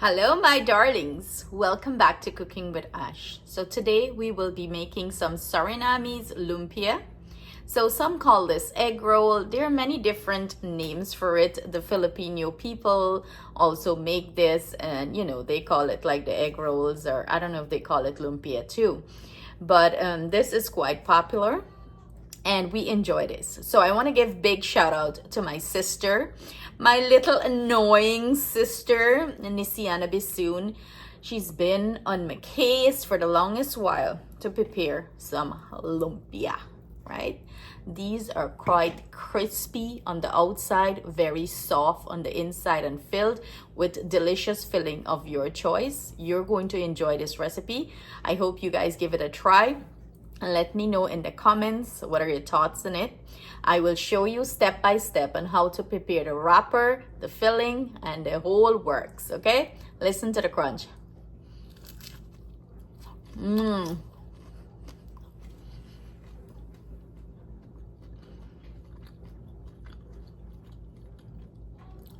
Hello my darlings, welcome back to Cooking with Ash. So today we will be making some Surinamese lumpia. So some call this egg roll. There are many different names for it. The Filipino people also make this, and they call it like the egg rolls, or I don't know if they call it lumpia too. But this is quite popular and we enjoy this. So I want to give big shout out to my sister, my little annoying sister, Nisiana Bisoon. She's been on my case for the longest while to prepare some lumpia, right? These are quite crispy on the outside, very soft on the inside, and filled with delicious filling of your choice. You're going to enjoy this recipe. I hope you guys give it a try. And let me know in the comments what are your thoughts on it. I will show you step by step on how to prepare the wrapper, the filling, and the whole works, okay? Listen to the crunch.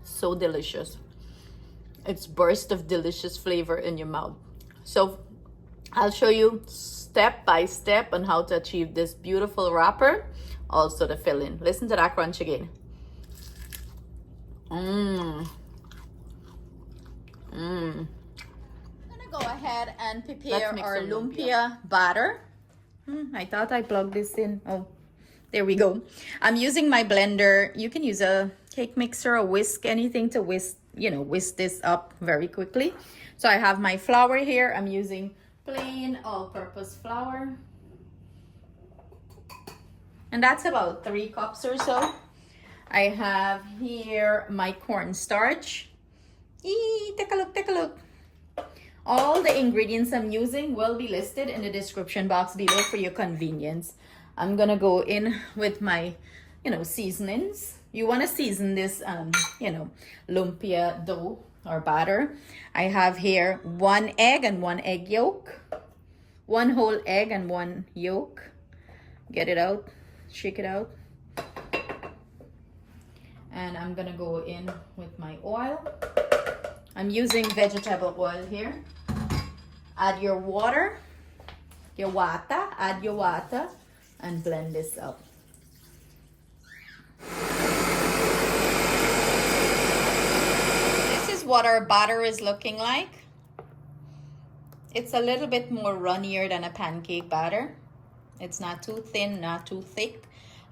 So delicious. It's burst of delicious flavor in your mouth. So I'll show you step by step on how to achieve this beautiful wrapper, also the filling. Listen to that crunch again. I'm gonna go ahead and prepare our lumpia batter. I thought I plugged this in. Oh, there we go. I'm using my blender. You can use a cake mixer, a whisk, anything to whisk this up very quickly. So I have my flour here. I'm using plain all-purpose flour, and that's about 3 cups or so. I have here my cornstarch. Take a look. All the ingredients I'm using will be listed in the description box below for your convenience. I'm gonna go in with my seasonings. You want to season this lumpia dough or batter. I have here 1 egg and 1 egg yolk, 1 whole egg and 1 yolk. Get it out, shake it out. And I'm gonna go in with my oil. I'm using vegetable oil here. Add your water, add your water, and blend this up. What our batter is looking like. It's a little bit more runnier than a pancake batter. It's not too thin, not too thick.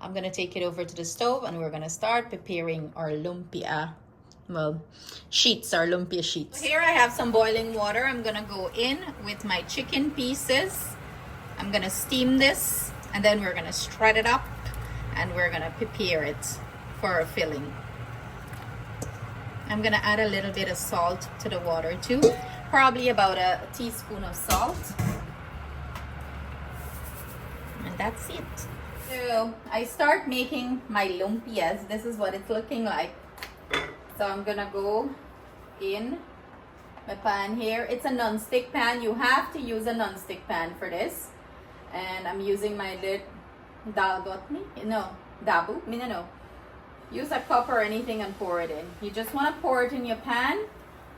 I'm gonna take it over to the stove and we're gonna start preparing our lumpia, sheets, our lumpia sheets. Here I have some boiling water. I'm gonna go in with my chicken pieces. I'm gonna steam this and then we're gonna shred it up and we're gonna prepare it for a filling. I'm gonna add a little bit of salt to the water too, probably about a teaspoon of salt. And that's it. So I start making my lumpias. This is what it's looking like. So I'm gonna go in my pan here. It's a non-stick pan. You have to use a non-stick pan for this. And I'm using my dabu. Use a cup or anything and pour it in. You just want to pour it in your pan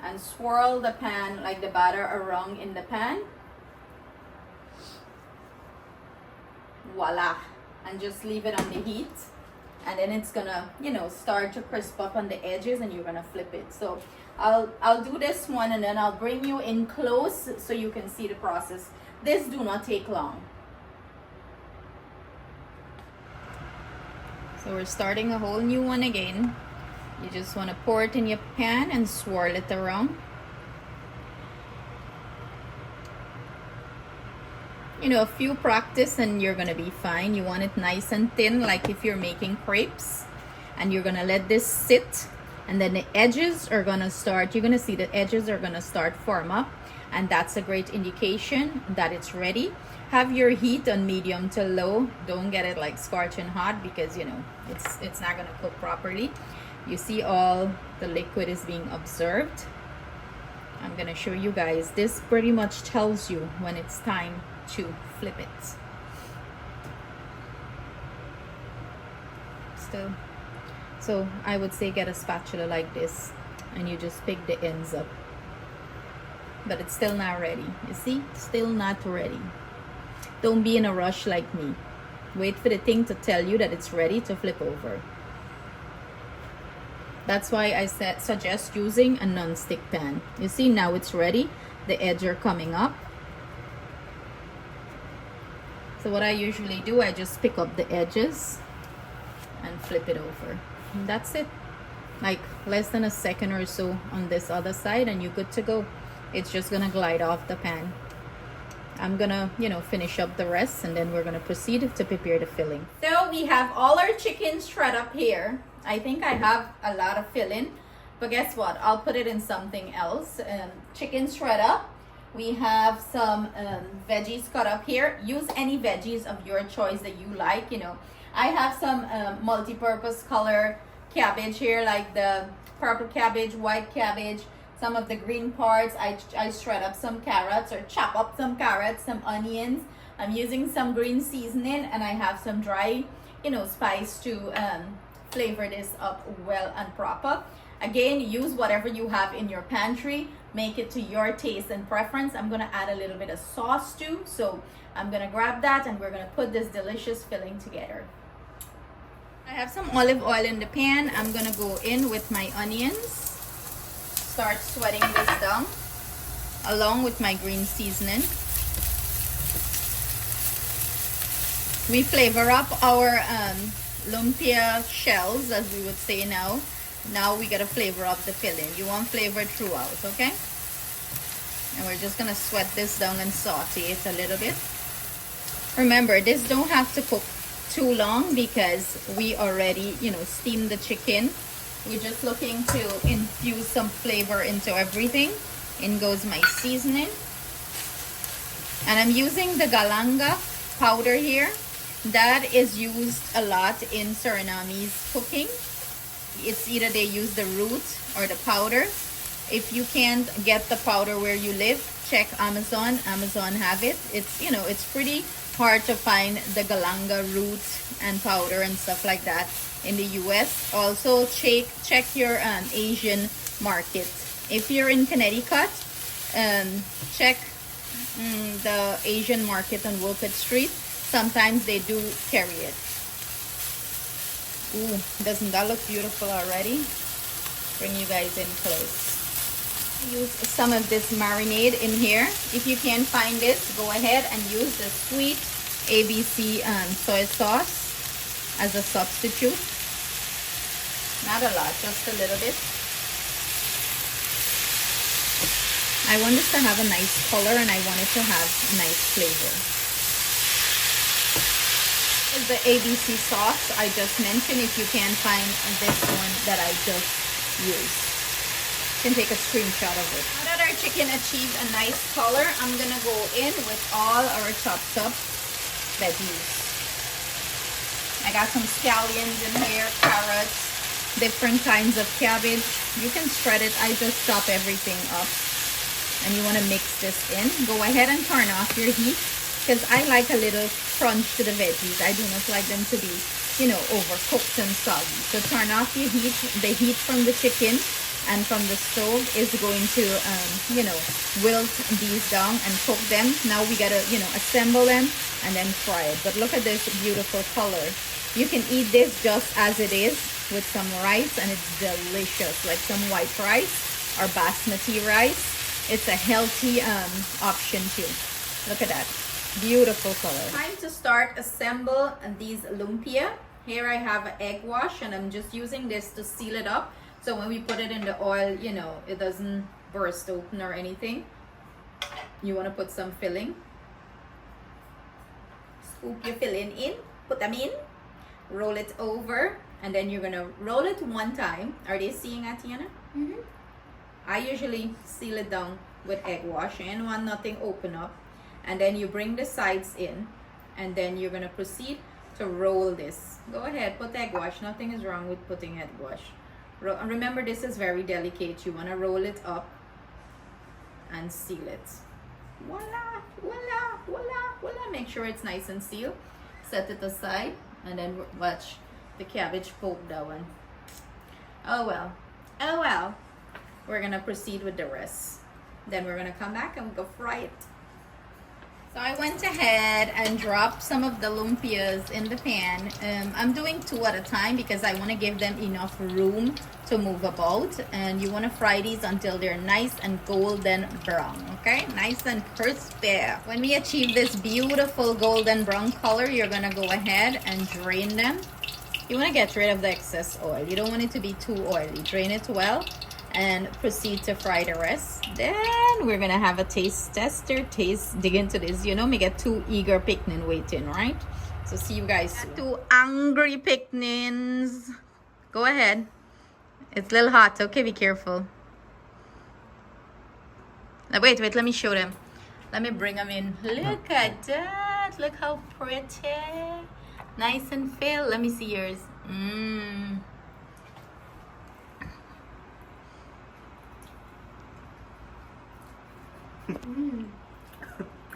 and swirl the pan, like the batter, around in the pan. Voila. And just leave it on the heat. And then it's gonna, start to crisp up on the edges and you're gonna flip it. So I'll do this one and then I'll bring you in close so you can see the process. This do not take long. So we're starting a whole new one again. You just want to pour it in your pan and swirl it around. A few practice and you're going to be fine. You want it nice and thin, like if you're making crepes. And you're going to let this sit. And then the edges are going to start, you're going to see the edges are going to start form up. And that's a great indication that it's ready. Have your heat on medium to low. Don't get it like scorching hot because it's not gonna cook properly. You see all the liquid is being absorbed. I'm gonna show you guys. This pretty much tells you when it's time to flip it. So I would say get a spatula like this and you just pick the ends up. but it's still not ready. You see, still not ready. Don't be in a rush like me. Wait for the thing to tell you that it's ready to flip over. That's why I suggest using a non-stick pan. You see, now it's ready. The edges are coming up. So what I usually do, I just pick up the edges and flip it over. And that's it. Like less than a second or so on this other side and you're good to go. It's just gonna glide off the pan. I'm gonna, finish up the rest and then we're gonna proceed to prepare the filling. So we have all our chicken shred up here. I think I have a lot of filling, but guess what? I'll put it in something else. Chicken shred up. We have some veggies cut up here. Use any veggies of your choice that you like. I have some multi-purpose color cabbage here, like the purple cabbage, white cabbage, some of the green parts. I shred up some carrots or chop up some carrots, some onions. I'm using some green seasoning and I have some dry, spice to flavor this up well and proper. Again, use whatever you have in your pantry. Make it to your taste and preference. I'm gonna add a little bit of sauce too. So I'm gonna grab that and we're gonna put this delicious filling together. I have some olive oil in the pan. I'm gonna go in with my onions. Start sweating this down along with my green seasoning. We flavor up our lumpia shells, as we would say now. Now we gotta flavor up the filling. You want flavor throughout, okay? And we're just gonna sweat this down and saute it a little bit. Remember, this don't have to cook too long because we already, steamed the chicken. We're just looking to infuse some flavor into everything. In goes my seasoning. And I'm using the galangal powder here. That is used a lot in Surinamese cooking. It's either they use the root or the powder. If you can't get the powder where you live, check Amazon. Amazon have it. It's pretty hard to find the galangal root and powder and stuff like that in the US. Also check your Asian market. If you're in Connecticut, check the Asian market on Wolcott Street. Sometimes they do carry it. Ooh, doesn't that look beautiful already? Bring you guys in close. Use some of this marinade in here. If you can't find it, go ahead and use the sweet ABC soy sauce as a substitute. Not a lot, just a little bit. I want this to have a nice color and I want it to have a nice flavor. The ABC sauce I just mentioned. If you can find this one that I just used, you can take a screenshot of it. Now that our chicken achieved a nice color, I'm gonna go in with all our chopped up veggies. I got some scallions in here, carrots, different kinds of cabbage. You can shred it. I just chop everything up. And you want to mix this in. Go ahead and turn off your heat because I like a little crunch to the veggies. I do not like them to be, overcooked and soggy. So turn off your heat. The heat from the chicken and from the stove is going to, wilt these down and cook them. Now we gotta, assemble them and then fry it. But look at this beautiful color. You can eat this just as it is with some rice and it's delicious, like some white rice or basmati rice. It's a healthy option too. Look at that. Beautiful color. Time to start assemble these lumpia. Here I have an egg wash and I'm just using this to seal it up. So when we put it in the oil, it doesn't burst open or anything. You want to put some filling. Scoop your filling in. Put them in. Roll it over. And then you're going to roll it one time. Are they seeing that, Tiana? Mm-hmm. I usually seal it down with egg wash. And want nothing open up. And then you bring the sides in. And then you're going to proceed to roll this. Go ahead, put egg wash. Nothing is wrong with putting egg wash. Remember, this is very delicate. You want to roll it up and seal it. Voila, voila, voila, voila. Make sure it's nice and sealed. Set it aside. And then watch the cabbage poke down. Oh well. Oh well. We're going to proceed with the rest. Then we're gonna come back and go fry it. So I went ahead and dropped some of the lumpias in the pan. I'm doing 2 at a time because I want to give them enough room to move about. And you want to fry these until they're nice and golden brown, okay? Nice and crispy. When we achieve this beautiful golden brown color, you're going to go ahead and drain them. You want to get rid of the excess oil. You don't want it to be too oily. Drain it well and proceed to fry the rest. Then we're gonna have a taste tester, dig into this. You know me get 2 eager picnin waiting, right? So see you guys soon. 2 angry picnins. Go ahead. It's a little hot, okay? Be careful. Now, wait, let me show them. Let me bring them in. Look at that. Look how pretty. Nice and filled. Let me see yours.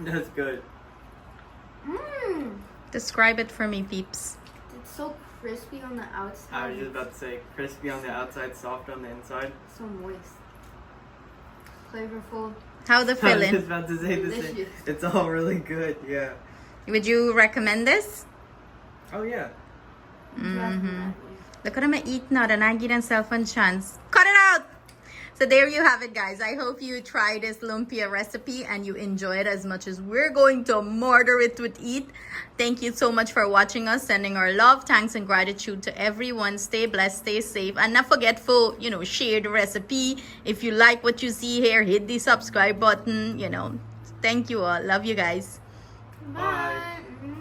That's good. Describe it for me, peeps. It's so crispy on the outside. I was just about to say, crispy on the outside, soft on the inside. So moist. Flavorful. How the I was filling? just about to say the same. Delicious. It's all really good, yeah. Would you recommend this? Oh yeah. Definitely. Look at him eat now, and I give himself a chance. Cut it out! So there you have it, guys. I hope you try this lumpia recipe and you enjoy it as much as we're going to murder it with eat. Thank you so much for watching us. Sending our love, thanks, and gratitude to everyone. Stay blessed, stay safe, and not forgetful, share the recipe. If you like what you see here, hit the subscribe button, Thank you all. Love you guys. Bye.